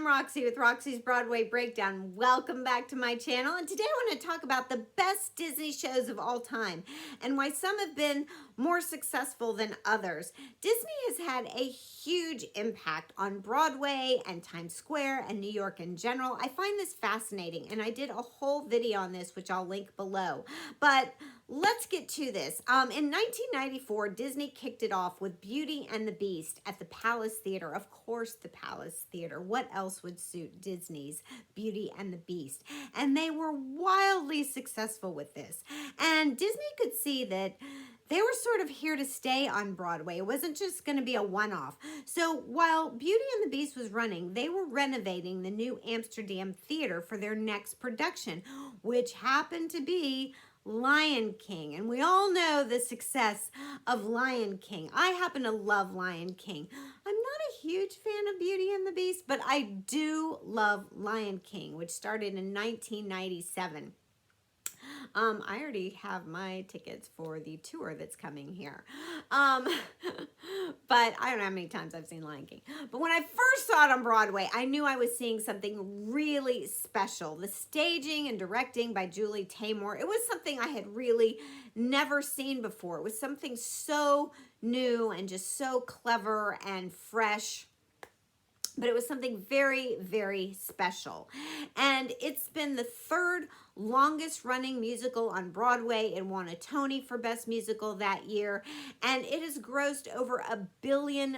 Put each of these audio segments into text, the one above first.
I'm Roxie with Roxie's Broadway Breakdown. Welcome back to my channel, and today I want to talk about the best Disney shows of all time and why some have been more successful than others. Disney has had a huge impact on Broadway and Times Square and New York in general. I find this fascinating, and I did a whole video on this, which I'll link below. But let's get to this. In 1994, Disney kicked it off with Beauty and the Beast at the Palace Theater. Of course, the Palace Theater. What else would suit Disney's Beauty and the Beast? And they were wildly successful with this. And Disney could see that they were sort of here to stay on Broadway. It wasn't just going to be a one-off. So while Beauty and the Beast was running, they were renovating the New Amsterdam Theater for their next production, which happened to be Lion King. And we all know the success of Lion King. I happen to love Lion King. I'm not a huge fan of Beauty and the Beast, but I do love Lion King, which started in 1997. I already have my tickets for the tour that's coming here. But I don't know how many times I've seen Lion King. But when I first saw it on Broadway, I knew I was seeing something really special. The staging and directing by Julie Taymor, it was something I had really never seen before. It was something so new and just so clever and fresh. But it was something very, very special. And it's been the third longest running musical on Broadway. It won a Tony for Best Musical that year. And it has grossed over $1 billion.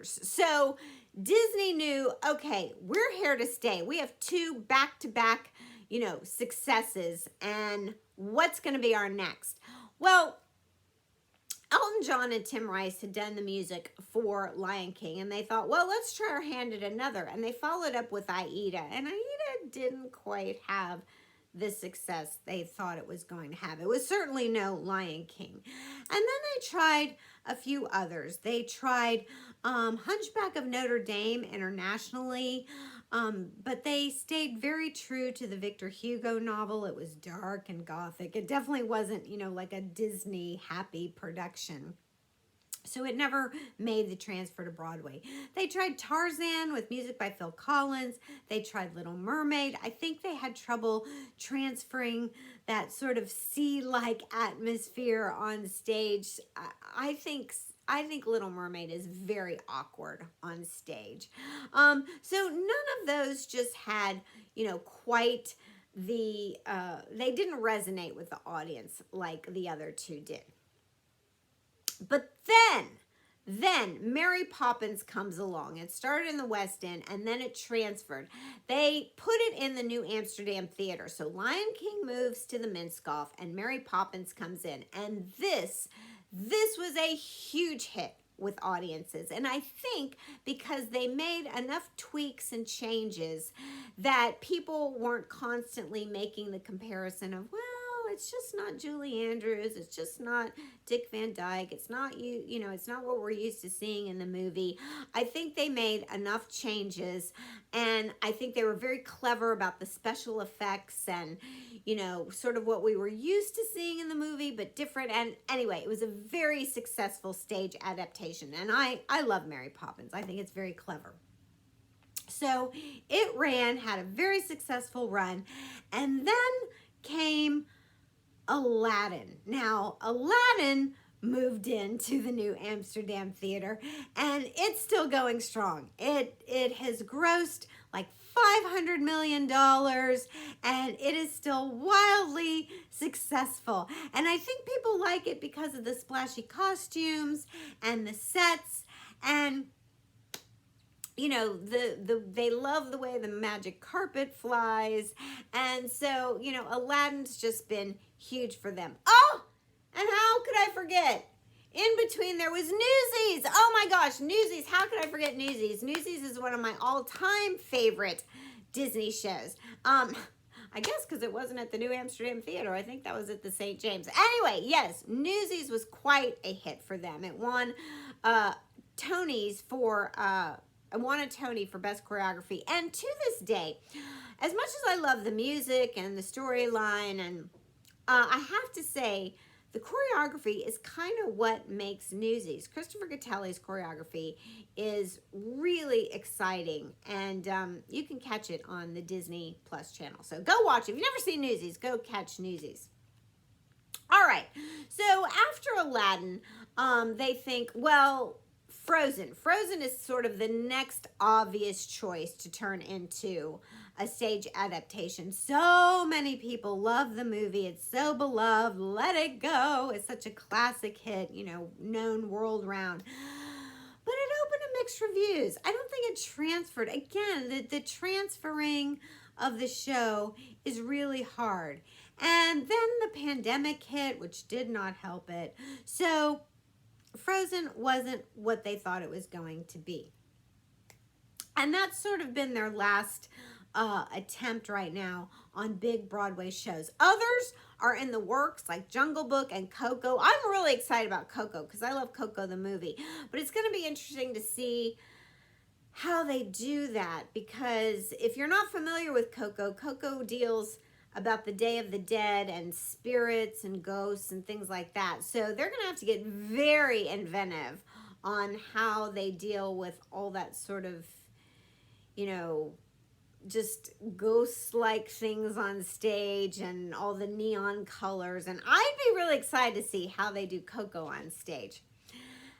So Disney knew, okay, we're here to stay. We have two back-to-back, successes. And what's going to be our next? Well, Elton John and Tim Rice had done the music for Lion King, and they thought, well, let's try our hand at another. And they followed up with Aida, and Aida didn't quite have the success they thought it was going to have. It was certainly no Lion King. And then they tried a few others. They tried Hunchback of Notre Dame internationally, but they stayed very true to the Victor Hugo novel. It was dark and gothic. It definitely wasn't, like a Disney happy production. So it never made the transfer to Broadway. They tried Tarzan with music by Phil Collins. They tried Little Mermaid. I think they had trouble transferring that sort of sea-like atmosphere on stage. I think Little Mermaid is very awkward on stage. So none of those just had, quite the, they didn't resonate with the audience like the other two did. But then Mary Poppins comes along. It started in the West End, and then it transferred. They put it in the New Amsterdam Theater. So Lion King moves to the Minskoff, and Mary Poppins comes in. And this was a huge hit with audiences. And I think because they made enough tweaks and changes that people weren't constantly making the comparison of, well, it's just not Julie Andrews. It's just not Dick Van Dyke. It's not it's not what we're used to seeing in the movie. I think they made enough changes, and I think they were very clever about the special effects and, sort of what we were used to seeing in the movie, but different. And anyway, it was a very successful stage adaptation, and I love Mary Poppins. I think it's very clever. So it had a very successful run, and then came Aladdin. Now, Aladdin moved into the New Amsterdam Theater, and it's still going strong. It has grossed like $500 million, and it is still wildly successful. And I think people like it because of the splashy costumes and the sets, and they love the way the magic carpet flies. And so, Aladdin's just been huge for them. Oh, and how could I forget? In between, there was Newsies. Oh my gosh, Newsies. How could I forget Newsies? Newsies is one of my all-time favorite Disney shows. I guess because it wasn't at the New Amsterdam Theater. I think that was at the St. James. Anyway, yes, Newsies was quite a hit for them. It won Tonys for... I won a Tony for Best Choreography. And to this day, as much as I love the music and the storyline, and I have to say, the choreography is kind of what makes Newsies. Christopher Gattelli's choreography is really exciting, and you can catch it on the Disney Plus channel. So go watch it. If you've never seen Newsies, go catch Newsies. All right, so after Aladdin, they think, well, Frozen. Frozen is sort of the next obvious choice to turn into a stage adaptation. So many people love the movie. It's so beloved. Let It Go is such a classic hit, you know, known world round. But it opened to mixed reviews. I don't think it transferred. Again, the transferring of the show is really hard. And then the pandemic hit, which did not help it. So Frozen wasn't what they thought it was going to be. And that's sort of been their last attempt right now on big Broadway shows. Others are in the works, like Jungle Book and Coco. I'm really excited about Coco because I love Coco the movie. But it's going to be interesting to see how they do that, because if you're not familiar with Coco, Coco deals about the Day of the Dead and spirits and ghosts and things like that. So they're going to have to get very inventive on how they deal with all that sort of, you know, just ghost-like things on stage and all the neon colors. And I'd be really excited to see how they do Coco on stage.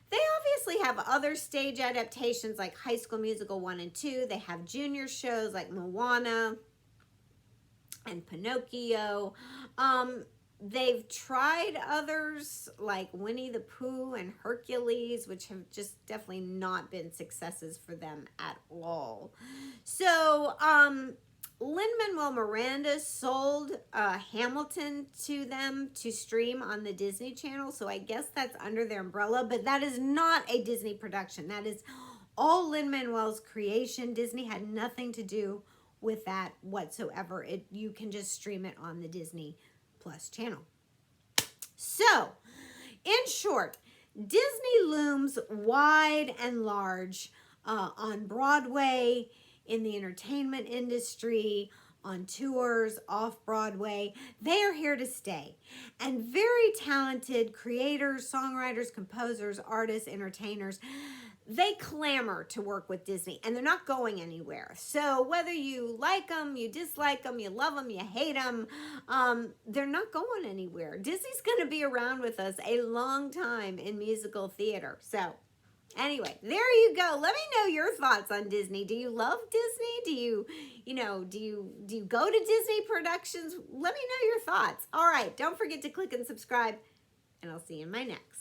They obviously have other stage adaptations like High School Musical 1 and 2. They have junior shows like Moana and Pinocchio. They've tried others like Winnie the Pooh and Hercules, which have just definitely not been successes for them at all. So, Lin-Manuel Miranda sold Hamilton to them to stream on the Disney Channel, so I guess that's under their umbrella, but that is not a Disney production. That is all Lin-Manuel's creation. Disney had nothing to do with that whatsoever. You can just stream it on the Disney Plus channel. So, in short, Disney looms wide and large on Broadway, in the entertainment industry, on tours, off-Broadway. They are here to stay. And very talented creators, songwriters, composers, artists, entertainers, they clamor to work with Disney, and they're not going anywhere. So whether you like them, you dislike them, you love them, you hate them, they're not going anywhere. Disney's going to be around with us a long time in musical theater. So anyway, there you go. Let me know your thoughts on Disney. Do you love Disney? Do you go to Disney productions? Let me know your thoughts. All right, don't forget to click and subscribe, and I'll see you in my next.